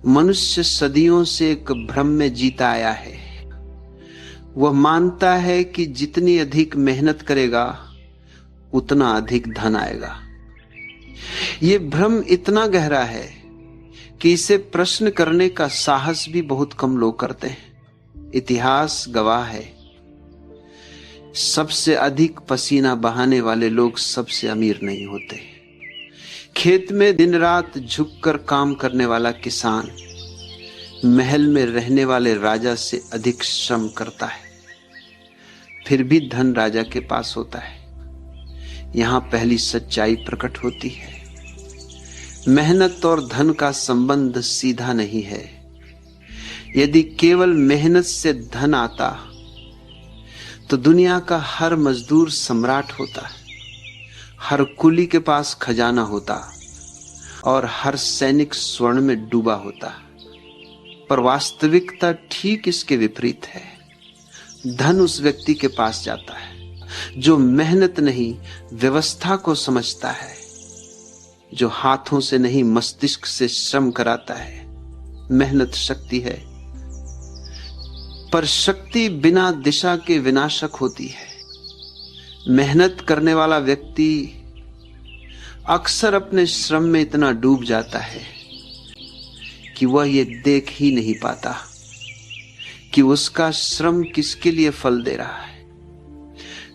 मनुष्य सदियों से एक भ्रम में जीता आया है। वह मानता है कि जितनी अधिक मेहनत करेगा उतना अधिक धन आएगा। यह भ्रम इतना गहरा है कि इसे प्रश्न करने का साहस भी बहुत कम लोग करते हैं। इतिहास गवाह है, सबसे अधिक पसीना बहाने वाले लोग सबसे अमीर नहीं होते। खेत में दिन रात झुककर काम करने वाला किसान महल में रहने वाले राजा से अधिक श्रम करता है, फिर भी धन राजा के पास होता है। यहां पहली सच्चाई प्रकट होती है। मेहनत और धन का संबंध सीधा नहीं है। यदि केवल मेहनत से धन आता तो दुनिया का हर मजदूर सम्राट होता, हर कुली के पास खजाना होता और हर सैनिक स्वर्ण में डूबा होता। पर वास्तविकता ठीक इसके विपरीत है। धन उस व्यक्ति के पास जाता है जो मेहनत नहीं व्यवस्था को समझता है, जो हाथों से नहीं मस्तिष्क से श्रम कराता है। मेहनत शक्ति है, पर शक्ति बिना दिशा के विनाशक होती है। मेहनत करने वाला व्यक्ति अक्सर अपने श्रम में इतना डूब जाता है कि वह ये देख ही नहीं पाता कि उसका श्रम किसके लिए फल दे रहा है।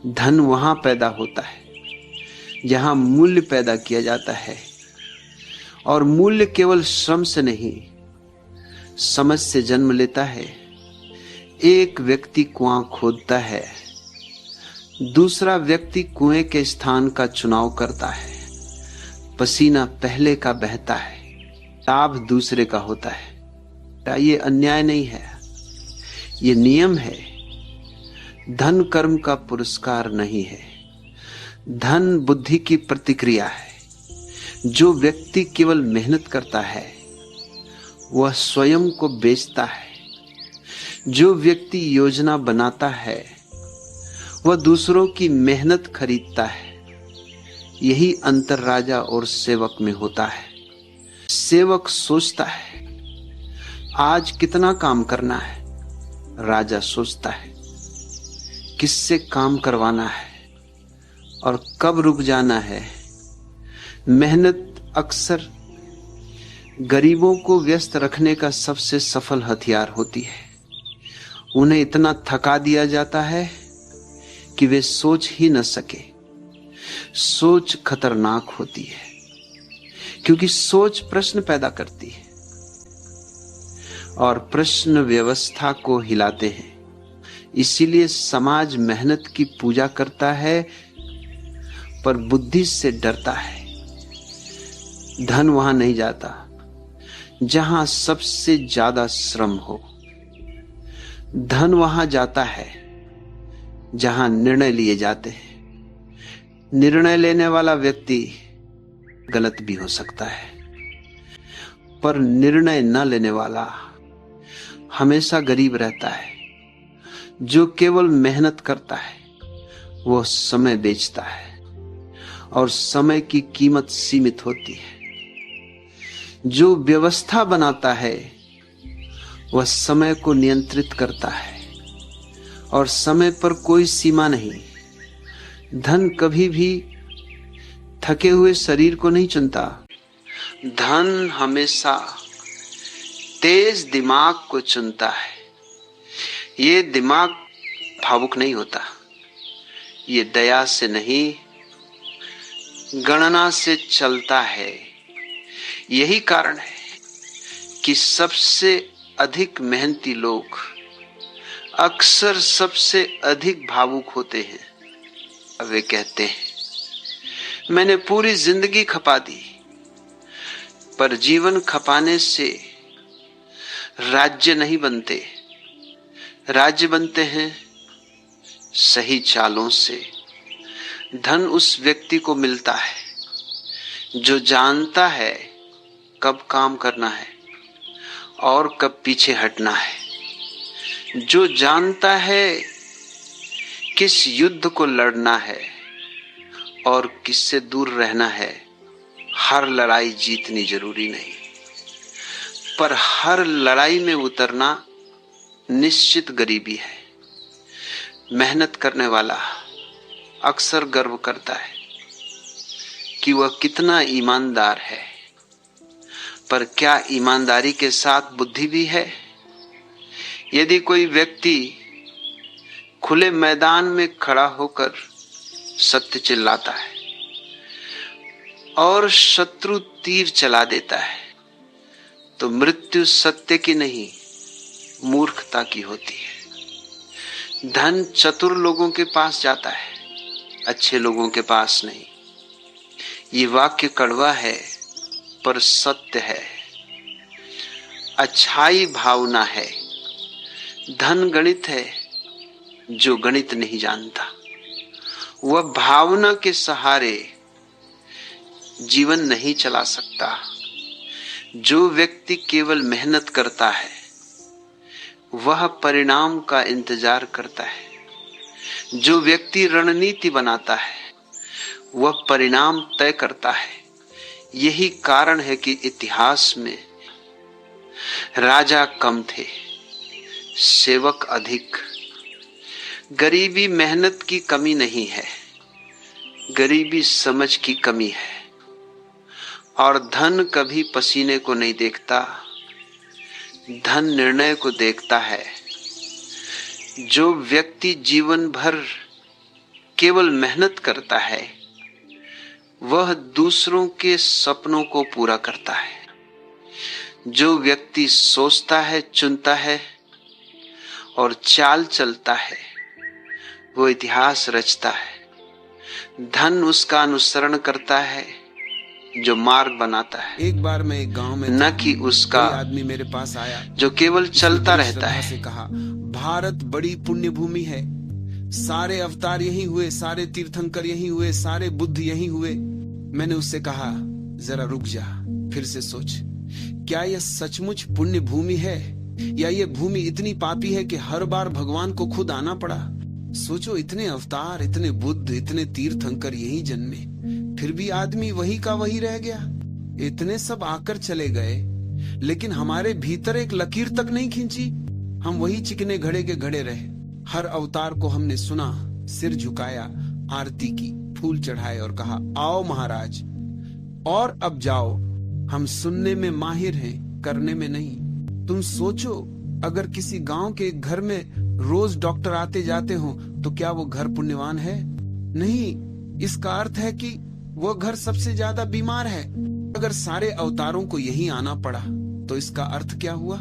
धन वहां पैदा होता है जहां मूल्य पैदा किया जाता है, और मूल्य केवल श्रम से नहीं समझ से जन्म लेता है। एक व्यक्ति कुआं खोदता है, दूसरा व्यक्ति कुएं के स्थान का चुनाव करता है। पसीना पहले का बहता है, लाभ दूसरे का होता है। ये अन्याय नहीं है, ये नियम है। धन कर्म का पुरस्कार नहीं है, धन बुद्धि की प्रतिक्रिया है। जो व्यक्ति केवल मेहनत करता है वह स्वयं को बेचता है। जो व्यक्ति योजना बनाता है वह दूसरों की मेहनत खरीदता है। यही अंतर राजा और सेवक में होता है। सेवक सोचता है आज कितना काम करना है, राजा सोचता है किससे काम करवाना है और कब रुक जाना है। मेहनत अक्सर गरीबों को व्यस्त रखने का सबसे सफल हथियार होती है। उन्हें इतना थका दिया जाता है कि वे सोच ही न सके। सोच खतरनाक होती है क्योंकि सोच प्रश्न पैदा करती है और प्रश्न व्यवस्था को हिलाते हैं। इसीलिए समाज मेहनत की पूजा करता है पर बुद्धि से डरता है। धन वहां नहीं जाता जहां सबसे ज्यादा श्रम हो। धन वहां जाता है जहां निर्णय लिए जाते हैं। निर्णय लेने वाला व्यक्ति गलत भी हो सकता है, पर निर्णय न लेने वाला हमेशा गरीब रहता है। जो केवल मेहनत करता है वह समय बेचता है और समय की कीमत सीमित होती है। जो व्यवस्था बनाता है वह समय को नियंत्रित करता है और समय पर कोई सीमा नहीं। धन कभी भी थके हुए शरीर को नहीं चुनता। धन हमेशा तेज दिमाग को चुनता है। ये दिमाग भावुक नहीं होता। ये दया से नहीं गणना से चलता है। यही कारण है कि सबसे अधिक मेहनती लोग अक्सर सबसे अधिक भावुक होते हैं। वे कहते हैं मैंने पूरी जिंदगी खपा दी, पर जीवन खपाने से राज्य नहीं बनते। राज्य बनते हैं सही चालों से। धन उस व्यक्ति को मिलता है जो जानता है कब काम करना है और कब पीछे हटना है। जो जानता है किस युद्ध को लड़ना है और किससे दूर रहना है। हर लड़ाई जीतनी जरूरी नहीं, पर हर लड़ाई में उतरना निश्चित गरीबी है। मेहनत करने वाला अक्सर गर्व करता है कि वह कितना ईमानदार है, पर क्या ईमानदारी के साथ बुद्धि भी है? यदि कोई व्यक्ति खुले मैदान में खड़ा होकर सत्य चिल्लाता है और शत्रु तीर चला देता है, तो मृत्यु सत्य की नहीं, मूर्खता की होती है। धन चतुर लोगों के पास जाता है, अच्छे लोगों के पास नहीं। ये वाक्य कड़वा है पर सत्य है। अच्छाई भावना है, धन गणित है। जो गणित नहीं जानता वह भावना के सहारे जीवन नहीं चला सकता। जो व्यक्ति केवल मेहनत करता है वह परिणाम का इंतजार करता है। जो व्यक्ति रणनीति बनाता है वह परिणाम तय करता है। यही कारण है कि इतिहास में राजा कम थे, सेवक अधिक। गरीबी मेहनत की कमी नहीं है, गरीबी समझ की कमी है। और धन कभी पसीने को नहीं देखता, धन निर्णय को देखता है। जो व्यक्ति जीवन भर केवल मेहनत करता है वह दूसरों के सपनों को पूरा करता है। जो व्यक्ति सोचता है, चुनता है और चाल चलता है वो इतिहास रचता है। धन उसका अनुसरण करता है जो मार्ग बनाता है। एक बार मैं एक गांव में न कि उसका आदमी मेरे पास आया जो केवल चलता रहता है। से कहा, भारत बड़ी पुण्य भूमि है, सारे अवतार यहीं हुए, सारे तीर्थंकर यहीं हुए, सारे बुद्ध यहीं हुए। मैंने उससे कहा, जरा रुक जा, फिर से सोच, क्या यह सचमुच पुण्य भूमि है या यह भूमि इतनी पापी है कि हर बार भगवान को खुद आना पड़ा? सोचो, इतने अवतार, इतने बुद्ध, इतने तीर्थंकर यहीं जन्मे, फिर भी आदमी वही का वही रह गया। इतने सब आकर चले गए, लेकिन हमारे भीतर एक लकीर तक नहीं खींची। हम वही चिकने घड़े के घड़े रहे। हर अवतार को हमने सुना, सिर झुकाया, आरती की, फूल चढ़ाए और कहा, आओ महाराज, और अब जाओ। हम सुनने में माहिर हैं, करने में नहीं। तुम सोचो, अगर किसी गांव के घर में रोज डॉक्टर आते जाते हो तो क्या वो घर पुण्यवान है? नहीं। इसका अर्थ है कि वो घर सबसे ज्यादा बीमार है। अगर सारे अवतारों को यहीं आना पड़ा तो इसका अर्थ क्या हुआ?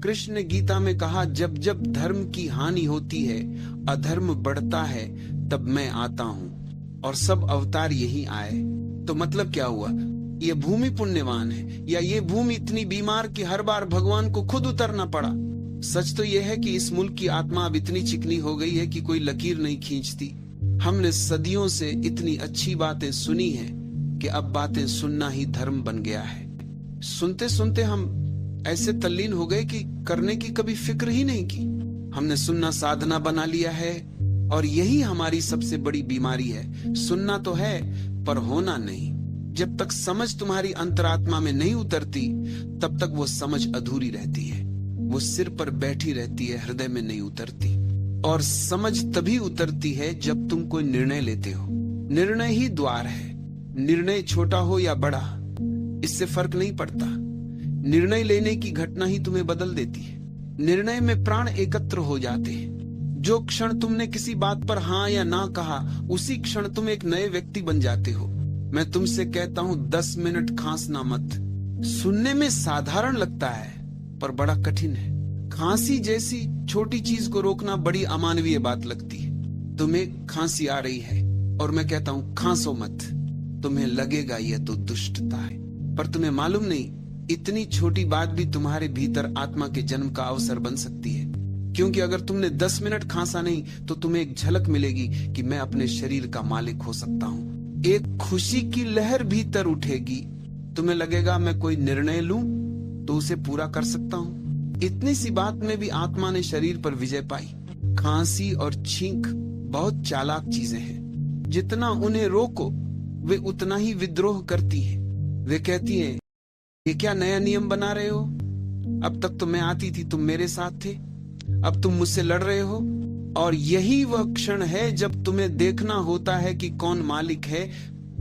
कृष्ण ने गीता में कहा, जब जब धर्म की हानि होती है, अधर्म बढ़ता है, तब मैं आता हूँ। और सब अवतार यहीं आए। तो मतलब क्या हुआ? ये भूमि पुण्यवान है या ये भूमि इतनी बीमार कि हर बार भगवान को खुद उतरना पड़ा? सच तो यह है कि इस मुल्क की आत्मा अब इतनी चिकनी हो गई है कि कोई लकीर नहीं खींचती। हमने सदियों से इतनी अच्छी बातें सुनी हैं कि अब बातें सुनना ही धर्म बन गया है। सुनते सुनते हम ऐसे तल्लीन हो गए कि करने की कभी फिक्र ही नहीं की। हमने सुनना साधना बना लिया है और यही हमारी सबसे बड़ी बीमारी है। सुनना तो है पर होना नहीं। जब तक समझ तुम्हारी अंतरात्मा में नहीं उतरती तब तक वो समझ अधूरी रहती है। वो सिर पर बैठी रहती है, हृदय में नहीं उतरती। और समझ तभी उतरती है जब तुम कोई निर्णय लेते हो। निर्णय ही द्वार है। निर्णय छोटा हो या बड़ा, इससे फर्क नहीं पड़ता। निर्णय लेने की घटना ही तुम्हें बदल देती है। निर्णय में प्राण एकत्र हो जाते हैं। जो क्षण तुमने किसी बात पर हाँ या ना कहा, उसी क्षण तुम एक नए व्यक्ति बन जाते हो। मैं तुमसे कहता हूं, 10 मिनट खांसना मत। सुनने में साधारण लगता है पर बड़ा कठिन है। खांसी जैसी छोटी चीज को रोकना बड़ी अमानवीय बात लगती है। तुम्हें खांसी आ रही है और मैं कहता हूं खांसो मत। तुम्हें लगेगा यह तो दुष्टता है, पर तुम्हें मालूम नहीं, इतनी छोटी बात भी तुम्हारे भीतर आत्मा के जन्म का अवसर बन सकती है। क्योंकि अगर तुमने 10 मिनट खांसा नहीं तो तुम्हें एक झलक मिलेगी कि मैं अपने शरीर का मालिक हो सकता हूँ। एक खुशी की लहर भीतर उठेगी। तुम्हें लगेगा मैं कोई निर्णय लूं तो उसे पूरा कर सकता हूँ। इतनी सी बात में भी आत्मा ने शरीर पर विजय पाई। खांसी और छींक बहुत चालाक चीजें हैं। जितना उन्हें रोको वे उतना ही विद्रोह करती हैं। वे कहती हैं, ये क्या नया नियम बना रहे हो? अब तक तो मैं आती थी, तुम मेरे साथ थे, अब तुम मुझसे लड़ रहे हो। और यही वह क्षण है जब तुम्हें देखना होता है कि कौन मालिक है,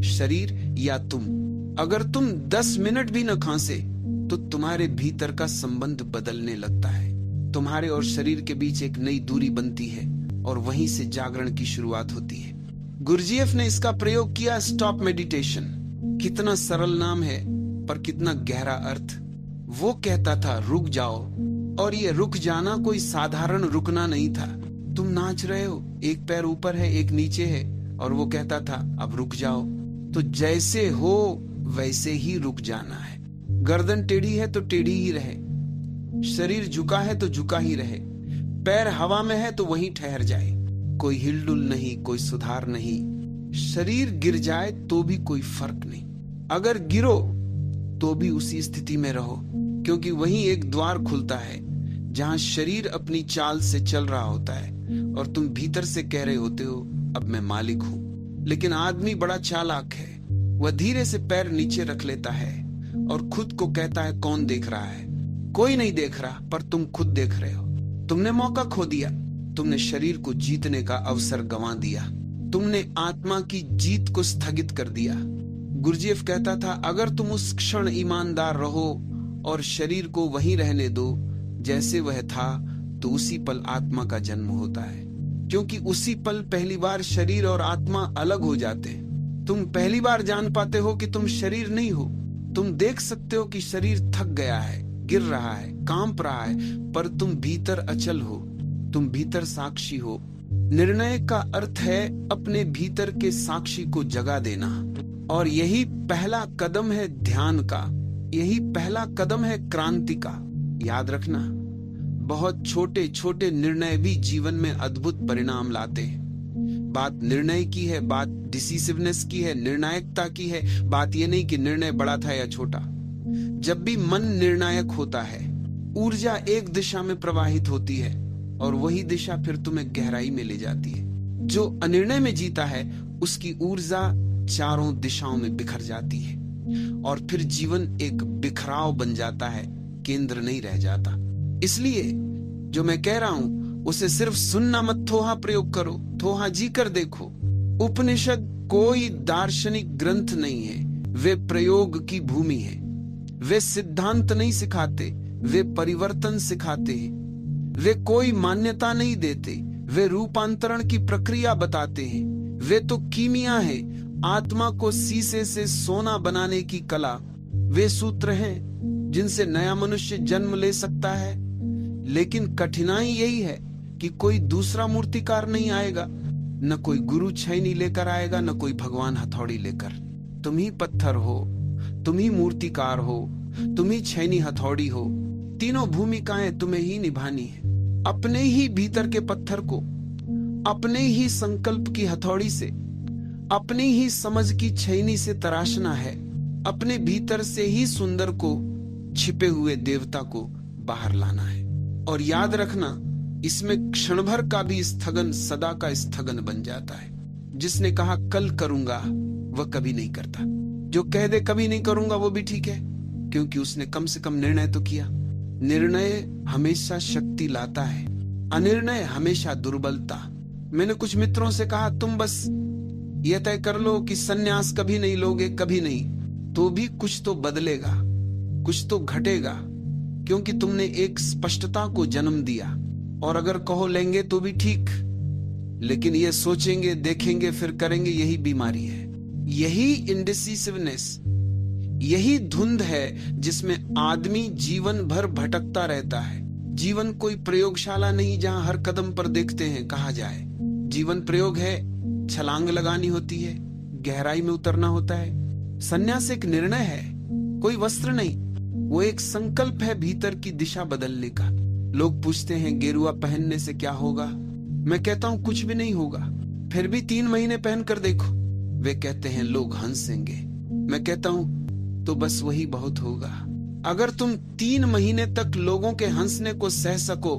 शरीर या तुम। अगर तुम 10 मिनट भी न खांसे तो तुम्हारे भीतर का संबंध बदलने लगता है। तुम्हारे और शरीर के बीच एक नई दूरी बनती है और वहीं से जागरण की शुरुआत होती है। गुरजीएफ ने इसका प्रयोग किया, स्टॉप मेडिटेशन। कितना सरल नाम है पर कितना गहरा अर्थ। वो कहता था रुक जाओ, और ये रुक जाना कोई साधारण रुकना नहीं था। तुम नाच रहे हो, एक पैर ऊपर है एक नीचे है, और वो कहता था अब रुक जाओ। तो जैसे हो वैसे ही रुक जाना है। गर्दन टेढ़ी है तो टेढ़ी ही रहे, शरीर झुका है तो झुका ही रहे, पैर हवा में है तो वहीं ठहर जाए। कोई हिलडुल नहीं, कोई सुधार नहीं। शरीर गिर जाए तो भी कोई फर्क नहीं, अगर गिरो तो भी उसी स्थिति में रहो, क्योंकि वहीं एक द्वार खुलता है जहां शरीर अपनी चाल से चल रहा होता है और तुम भीतर से कह रहे होते हो अब मैं मालिक हूं। लेकिन आदमी बड़ा चालाक है, वह धीरे से पैर नीचे रख लेता है और खुद को कहता है कौन देख रहा है। कोई नहीं देख रहा, पर तुम खुद देख रहे हो। तुमने मौका खो दिया, तुमने शरीर को जीतने का अवसर गंवा दिया, तुमने आत्मा की जीत को स्थगित कर दिया। गुरजीएफ कहता था अगर तुम उस क्षण ईमानदार रहो और शरीर को वहीं रहने दो जैसे वह था, तो उसी पल आत्मा का जन्म होता है, क्योंकि उसी पल पहली बार शरीर और आत्मा अलग हो जाते हैं। तुम पहली बार जान पाते हो कि तुम शरीर नहीं हो। तुम देख सकते हो कि शरीर थक गया है, गिर रहा है, कांप रहा है, पर तुम भीतर अचल हो, तुम भीतर साक्षी हो। निर्णय का अर्थ है अपने भीतर के साक्षी को जगा देना, और यही पहला कदम है ध्यान का, यही पहला कदम है क्रांति का। याद रखना, बहुत छोटे छोटे निर्णय भी जीवन में अद्भुत परिणाम लाते हैं। बात निर्णय की है, बात डिसिसिवनेस की है, निर्णायकता की है। बात यह नहीं कि निर्णय बड़ा था या छोटा। जब भी मन निर्णायक होता है, ऊर्जा एक दिशा में प्रवाहित होती है और वही दिशा फिर तुम्हें गहराई में ले जाती है। जो अनिर्णय में जीता है उसकी ऊर्जा चारों दिशाओं में बिखर जाती है और फिर जीवन एक बिखराव बन जाता है, केंद्र नहीं रह जाता। इसलिए जो मैं कह रहा हूं उसे सिर्फ सुनना मत, थोहा प्रयोग करो, थोहा जी कर देखो। उपनिषद कोई दार्शनिक ग्रंथ नहीं है, वे प्रयोग की भूमि है। वे सिद्धांत नहीं सिखाते, वे परिवर्तन सिखाते हैं। वे कोई मान्यता नहीं देते, वे रूपांतरण की प्रक्रिया बताते हैं। वे तो कीमिया है, आत्मा को शीशे से सोना बनाने की कला। वे सूत्र हैं जिनसे नया मनुष्य जन्म ले सकता है। लेकिन कठिनाई यही है कि कोई दूसरा मूर्तिकार नहीं आएगा, न कोई गुरु छैनी लेकर आएगा, न कोई भगवान हथौड़ी लेकर। तुम ही पत्थर हो, तुम ही मूर्तिकार हो, तुम ही छैनी हथौड़ी हो। तीनों भूमिकाएं तुम्हें ही निभानी है। अपने ही भीतर के पत्थर को अपने ही संकल्प की हथौड़ी से, अपनी ही समझ की छैनी से तराशना है। अपने भीतर से ही सुंदर को, छिपे हुए देवता को बाहर लाना है। और याद रखना, इसमें क्षण भर का भी स्थगन सदा का स्थगन बन जाता है। जिसने कहा कल करूंगा वह कभी नहीं करता। जो कह दे कभी नहीं करूंगा वो भी ठीक है, क्योंकि उसने कम से कम निर्णय तो किया। निर्णय हमेशा शक्ति लाता है, अनिर्णय हमेशा दुर्बलता। मैंने कुछ मित्रों से कहा तुम बस यह तय कर लो कि सन्यास कभी नहीं लोगे, कभी नहीं, तो भी कुछ तो बदलेगा, कुछ तो घटेगा, क्योंकि तुमने एक स्पष्टता को जन्म दिया। और अगर कहो लेंगे तो भी ठीक, लेकिन ये सोचेंगे, देखेंगे, फिर करेंगे, यही बीमारी है। यही इंडिसिसिवनेस, यही धुंध है जिसमें आदमी जीवन भर भटकता रहता है। जीवन कोई प्रयोगशाला नहीं जहां हर कदम पर देखते हैं कहा जाए। जीवन प्रयोग है, छलांग लगानी होती है, गहराई में उतरना होता है। संन्यास एक निर्णय है, कोई वस्त्र नहीं, वो एक संकल्प है भीतर की दिशा बदलने का। लोग पूछते हैं गेरुआ पहनने से क्या होगा? मैं कहता हूं कुछ भी नहीं होगा। फिर भी 3 महीने पहन कर देखो। वे कहते हैं लोग हंसेंगे। मैं कहता हूं तो बस वही बहुत होगा। अगर तुम 3 महीने तक लोगों के हंसने को सह सको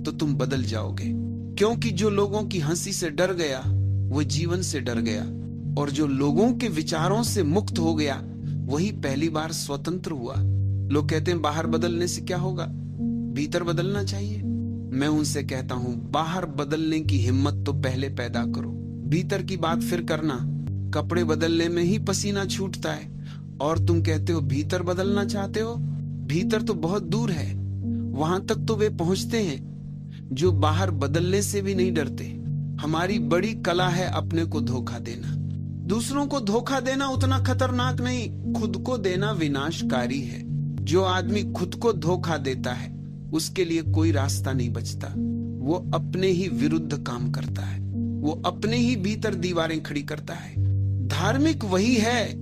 तो तुम बदल जाओगे, क्योंकि जो लोगों की हंसी से डर गया वो जीवन से डर गया, और जो लोगों के विचारों से मुक्त हो गया वही पहली बार स्वतंत्र हुआ। लोग कहते हैं बाहर बदलने से क्या होगा, भीतर बदलना चाहिए। मैं उनसे कहता हूं बाहर बदलने की हिम्मत तो पहले पैदा करो, भीतर की बात फिर करना। कपड़े बदलने में ही पसीना छूटता है और तुम कहते हो भीतर बदलना चाहते हो। भीतर तो बहुत दूर है, वहां तक तो वे पहुंचते हैं जो बाहर बदलने से भी नहीं डरते। हमारी बड़ी कला है अपने को धोखा देना। दूसरों को धोखा देना उतना खतरनाक नहीं, खुद को देना विनाशकारी है। जो आदमी खुद को धोखा देता है उसके लिए कोई रास्ता नहीं बचता। वो अपने ही विरुद्ध काम करता है, वो अपने ही भीतर दीवारें खड़ी करता है। धार्मिक वही है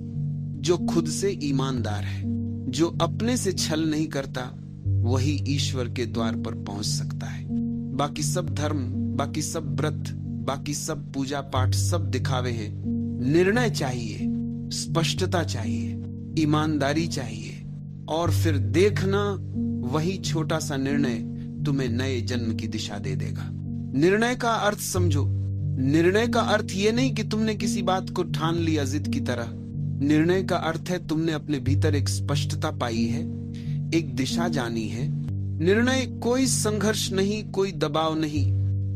जो खुद से ईमानदार है, जो अपने से छल नहीं करता, वही ईश्वर के द्वार पर पहुंच सकता है। बाकी सब धर्म, बाकी सब व्रत, बाकी सब पूजा पाठ सब दिखावे हैं। निर्णय चाहिए, स्पष्टता चाहिए, ईमानदारी चाहिए, और फिर देखना वही छोटा सा निर्णय तुम्हें नए जन्म की दिशा दे देगा। निर्णय का अर्थ समझो। निर्णय का अर्थ ये नहीं कि तुमने किसी बात को ठान लिया जिद की तरह। निर्णय का अर्थ है तुमने अपने भीतर एक स्पष्टता पाई है, एक दिशा जानी है। निर्णय कोई संघर्ष नहीं, कोई दबाव नहीं।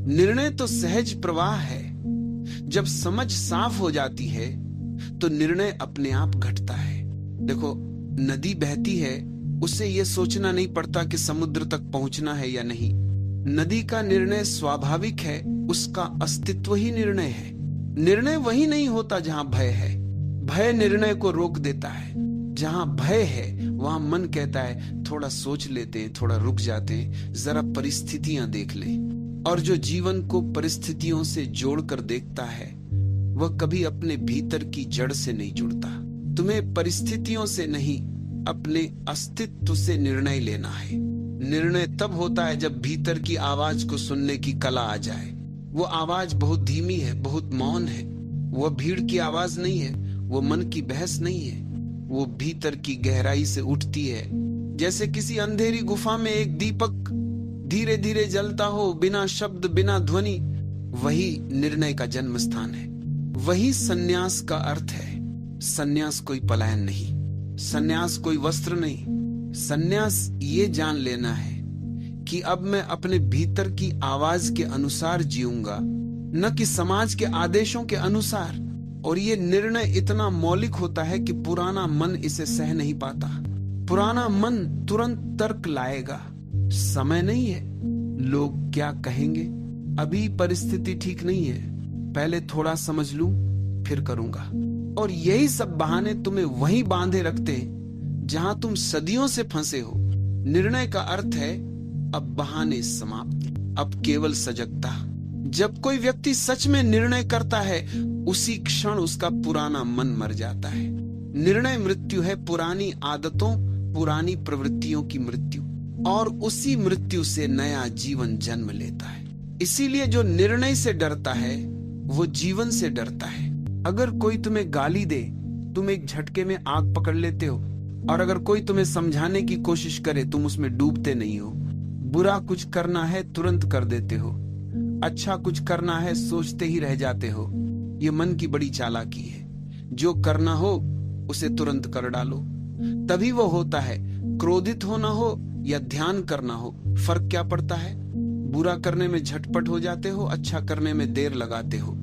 निर्णय तो सहज प्रवाह है। जब समझ साफ हो जाती है तो निर्णय अपने आप घटता है। देखो, नदी बहती है, उसे यह सोचना नहीं पड़ता कि समुद्र तक पहुंचना है या नहीं। नदी का निर्णय स्वाभाविक है, उसका अस्तित्व ही निर्णय है। निर्णय वही नहीं होता जहां भय है। भय निर्णय को रोक देता है। जहां भय है वहां मन कहता है थोड़ा सोच लेते हैं, थोड़ा रुक जाते हैं, जरा परिस्थितियां देख ले। और जो जीवन को परिस्थितियों से जोड़कर देखता है वह कभी अपने भीतर की जड़ से नहीं जुड़ता। तुम्हें परिस्थितियों से नहीं, अपने अस्तित्व से निर्णय लेना है। निर्णय तब होता है जब भीतर की आवाज को सुनने की कला आ जाए। वो आवाज बहुत धीमी है, बहुत मौन है। वह भीड़ की आवाज नहीं है, वो मन की बहस नहीं है। वो भीतर की गहराई से उठती है, जैसे किसी अंधेरी गुफा में एक दीपक धीरे धीरे जलता हो, बिना शब्द, बिना ध्वनि। वही निर्णय का जन्म स्थान है। वही सन्यास का अर्थ है। सन्यास कोई पलायन नहीं, सन्यास कोई वस्त्र नहीं। सन्यास ये जान लेना है कि अब मैं अपने भीतर की आवाज के अनुसार जीऊंगा, न कि समाज के आदेशों के अनुसार। और ये निर्णय इतना मौलिक होता है कि पुराना मन इसे सह नहीं पाता। पुराना मन तुरंत तर्क लाएगा। समय नहीं है, लोग क्या कहेंगे, अभी परिस्थिति ठीक नहीं है, पहले थोड़ा समझ लूं फिर करूंगा। और यही सब बहाने तुम्हें वहीं बांधे रखते हैं जहां तुम सदियों से फंसे हो। निर्णय का अर्थ है अब बहाने समाप्त, अब केवल सजगता। जब कोई व्यक्ति सच में निर्णय करता है उसी क्षण उसका पुराना मन मर जाता है। निर्णय मृत्यु है, पुरानी आदतों, पुरानी प्रवृत्तियों की मृत्यु, और उसी मृत्यु से नया जीवन जन्म लेता है। इसीलिए जो निर्णय से डरता है वो जीवन से डरता है। अगर कोई तुम्हें गाली दे, तुम एक झटके में आग पकड़ लेते हो, और अगर कोई तुम्हें समझाने की कोशिश करे तुम उसमें डूबते नहीं हो। बुरा कुछ करना है तुरंत कर देते हो, अच्छा कुछ करना है सोचते ही रह जाते हो। ये मन की बड़ी चालाकी है। जो करना हो उसे तुरंत कर डालो, तभी वो होता है। क्रोधित होना हो या ध्यान करना हो, फर्क क्या पड़ता है? बुरा करने में झटपट हो जाते हो, अच्छा करने में देर लगाते हो।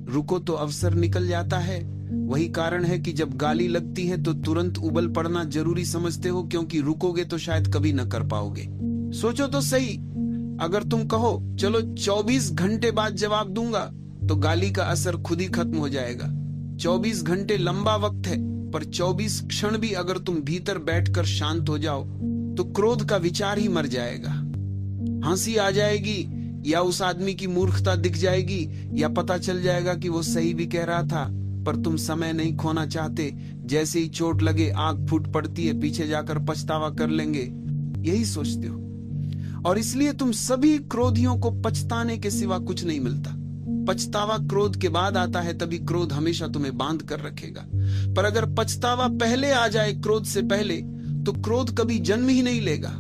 रुको तो अवसर निकल जाता है। वही कारण है कि जब गाली लगती है तो तुरंत उबल पड़ना जरूरी समझते हो, क्योंकि रुकोगे तो शायद कभी न कर पाओगे। सोचो तो सही, अगर तुम कहो चलो 24 घंटे बाद जवाब दूंगा तो गाली का असर खुद ही खत्म हो जाएगा। 24 घंटे लंबा वक्त है, पर 24 क्षण भी अगर तुम भीतर बैठकर शांत हो जाओ तो क्रोध का विचार ही मर जाएगा। हंसी आ जाएगी, या उस आदमी की मूर्खता दिख जाएगी, या पता चल जाएगा कि वो सही भी कह रहा था, पर तुम समय नहीं खोना चाहते। जैसे ही चोट लगे आग फूट पड़ती है, पीछे जाकर पछतावा कर लेंगे, यही सोचते हो। और इसलिए तुम सभी क्रोधियों को पछताने के सिवा कुछ नहीं मिलता। पछतावा क्रोध के बाद आता है, तभी क्रोध हमेशा तुम्हें बांध कर रखेगा। पर अगर पछतावा पहले आ जाए क्रोध से पहले, तो क्रोध कभी जन्म ही नहीं लेगा।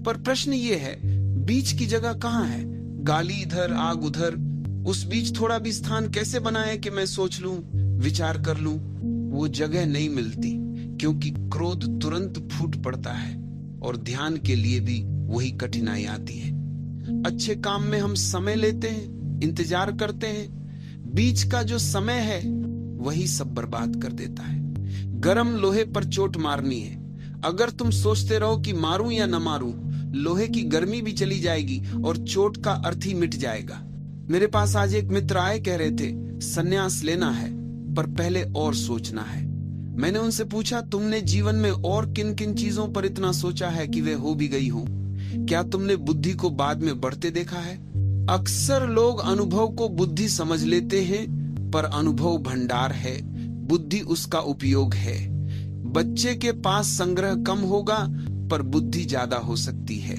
पर प्रश्न ये है, बीच की जगह कहाँ है? गाली इधर, आग उधर, उस बीच थोड़ा भी स्थान कैसे बनाए कि मैं सोच लूं, विचार कर लूं? वो जगह नहीं मिलती, क्योंकि क्रोध तुरंत फूट पड़ता है और ध्यान के लिए भी वही कठिनाई आती है। अच्छे काम में हम समय लेते हैं, इंतजार करते हैं, बीच का जो समय है वही सब बर्बाद कर देता है। गरम लोहे पर चोट मारनी है। अगर तुम सोचते रहो कि मारूं या न मारूं, लोहे की गर्मी भी चली जाएगी और चोट का अर्थ ही मिट जाएगा। मेरे पास आज एक मित्र आए, कह रहे थे संन्यास लेना है पर पहले और सोचना है। मैंने उनसे पूछा, तुमने जीवन में और किन किन चीजों पर इतना सोचा है कि वे हो भी गई हो? क्या तुमने बुद्धि को बाद में बढ़ते देखा है? अक्सर लोग अनुभव को बुद्धि समझ लेते हैं, पर अनुभव भंडार है, बुद्धि उसका उपयोग है। बच्चे के पास संग्रह कम होगा पर बुद्धि ज्यादा हो सकती है।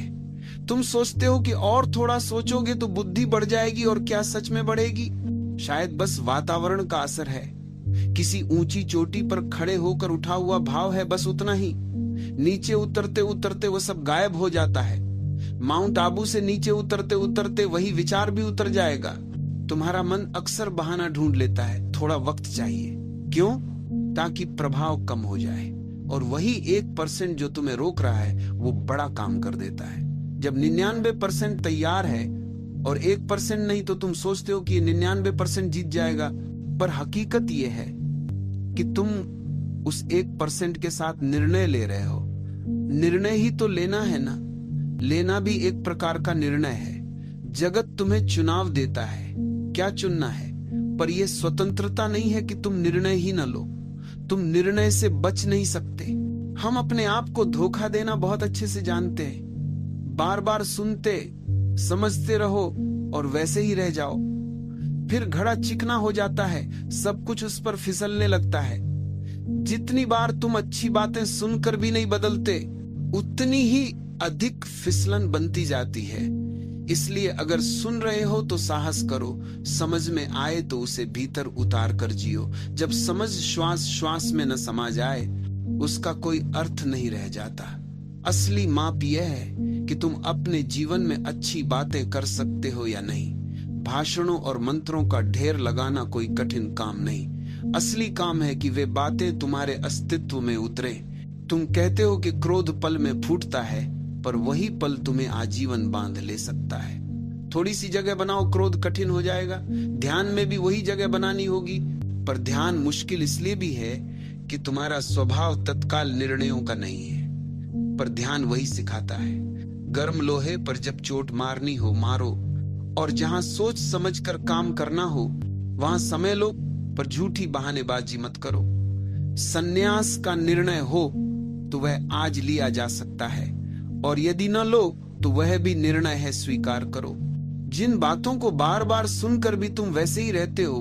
तुम सोचते हो कि और थोड़ा सोचोगे तो बुद्धि बढ़ जाएगी, और क्या सच में बढ़ेगी? शायद बस वातावरण का असर है। किसी ऊंची चोटी पर खड़े होकर उठा हुआ भाव है, बस उतना ही। नीचे उतरते उतरते वो सब गायब हो जाता है। माउंट आबू से नीचे उतरते उतरते वही विचार भी उतर जाएगा। तुम्हारा मन अक्सर बहाना ढूंढ लेता है, थोड़ा वक्त चाहिए। क्यों? ताकि प्रभाव कम हो जाए, और वही 1% जो तुम्हें रोक रहा है वो बड़ा काम कर देता है। जब 99% तैयार है और 1% नहीं, तो तुम सोचते हो कि 99% जीत जाएगा, पर हकीकत ये है कि तुम उस 1% के साथ निर्णय ले रहे हो। निर्णय ही तो लेना है ना, लेना भी एक प्रकार का निर्णय है। जगत तुम्हें चुनाव देता है, क्या चुनना है, पर यह स्वतंत्रता नहीं है कि तुम निर्णय ही न लो। तुम निर्णय से बच नहीं सकते। हम अपने आप को धोखा देना बहुत अच्छे से जानते हैं। बार बार सुनते, समझते रहो और वैसे ही रह जाओ। फिर घड़ा चिकना हो जाता है, सब कुछ उस पर फिसलने लगता है। जितनी बार तुम अच्छी बातें सुनकर भी नहीं बदलते, उतनी ही अधिक फिसलन बनती जाती है। इसलिए अगर सुन रहे हो तो साहस करो, समझ में आए तो उसे भीतर उतार कर जियो। जब समझ श्वास श्वास में न समा जाए, उसका कोई अर्थ नहीं रह जाता। असली माप यह है कि तुम अपने जीवन में अच्छी बातें कर सकते हो या नहीं। भाषणों और मंत्रों का ढेर लगाना कोई कठिन काम नहीं। असली काम है कि वे बातें तुम्हारे अस्तित्व में उतरे। तुम कहते हो कि क्रोध पल में फूटता है, पर वही पल तुम्हें आजीवन बांध ले सकता है। थोड़ी सी जगह बनाओ, क्रोध कठिन हो जाएगा। ध्यान में भी वही जगह बनानी होगी, पर ध्यान मुश्किल इसलिए भी है कि तुम्हारा स्वभाव तत्काल निर्णयों का नहीं है, पर ध्यान वही सिखाता है। गर्म लोहे पर जब चोट मारनी हो, मारो, और जहां सोच समझकर काम करना हो वहां समय लो, पर झूठी बहानेबाजी मत करो। संन्यास का निर्णय हो तो वह आज लिया जा सकता है, और यदि न लो तो वह भी निर्णय है, स्वीकार करो। जिन बातों को बार बार सुनकर भी तुम वैसे ही रहते हो,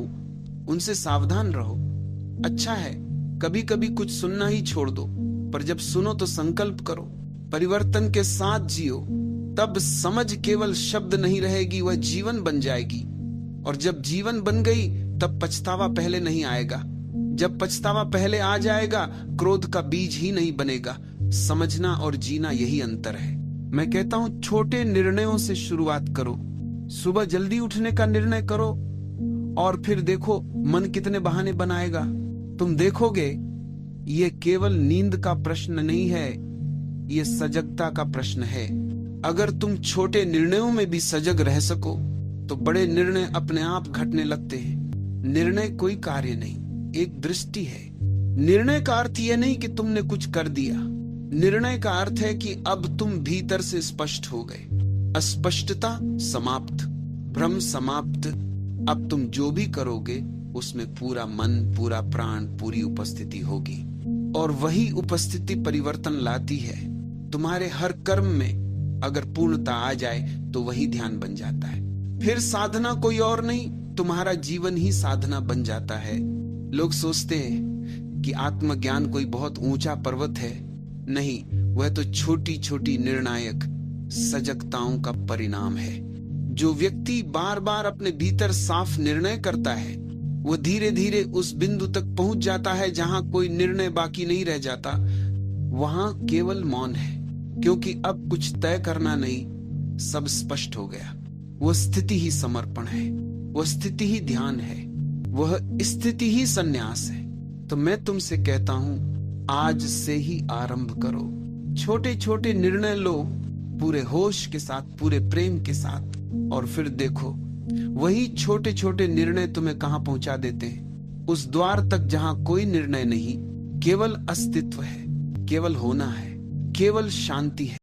उनसे सावधान रहो। अच्छा है, कभी कभी कुछ सुनना ही छोड़ दो, पर जब सुनो तो संकल्प करो, परिवर्तन के साथ जियो। तब समझ केवल शब्द नहीं रहेगी, वह जीवन बन जाएगी। और जब जीवन बन गई तब पछतावा पहले नहीं आएगा। जब पछतावा पहले आ जाएगा, क्रोध का बीज ही नहीं बनेगा। समझना और जीना यही अंतर है। मैं कहता हूं, छोटे निर्णयों से शुरुआत करो। सुबह जल्दी उठने का निर्णय करो, और फिर देखो मन कितने बहाने बनाएगा। तुम देखोगे ये केवल नींद का प्रश्न नहीं है, ये सजगता का प्रश्न है। अगर तुम छोटे निर्णयों में भी सजग रह सको तो बड़े निर्णय अपने आप घटने लगते हैं। निर्णय कोई कार्य नहीं, एक दृष्टि है। निर्णय का अर्थ यह नहीं कि तुमने कुछ कर दिया। निर्णय का अर्थ है कि अब तुम भीतर से स्पष्ट हो गए। अस्पष्टता समाप्त, भ्रम समाप्त। अब तुम जो भी करोगे उसमें पूरा मन, पूरा प्राण, पूरी उपस्थिति होगी, और वही उपस्थिति परिवर्तन लाती है। तुम्हारे हर कर्म में अगर पूर्णता आ जाए तो वही ध्यान बन जाता है। फिर साधना कोई और नहीं, तुम्हारा जीवन ही साधना बन जाता है। लोग सोचते हैं कि आत्मज्ञान कोई बहुत ऊंचा पर्वत है। नहीं, वह तो छोटी छोटी निर्णायक सजगताओं का परिणाम है। जो व्यक्ति बार बार अपने भीतर साफ निर्णय करता है, वो धीरे धीरे उस बिंदु तक पहुंच जाता है जहां कोई निर्णय बाकी नहीं रह जाता। वहां केवल मौन है, क्योंकि अब कुछ तय करना नहीं, सब स्पष्ट हो गया। वह स्थिति ही समर्पण है, वह स्थिति ही ध्यान है, वह स्थिति ही संन्यास है। तो मैं तुमसे कहता हूं, आज से ही आरंभ करो। छोटे छोटे निर्णय लो, पूरे होश के साथ, पूरे प्रेम के साथ, और फिर देखो वही छोटे छोटे निर्णय तुम्हें कहां पहुंचा देते हैं। उस द्वार तक जहां कोई निर्णय नहीं, केवल अस्तित्व है, केवल होना है, केवल शांति है।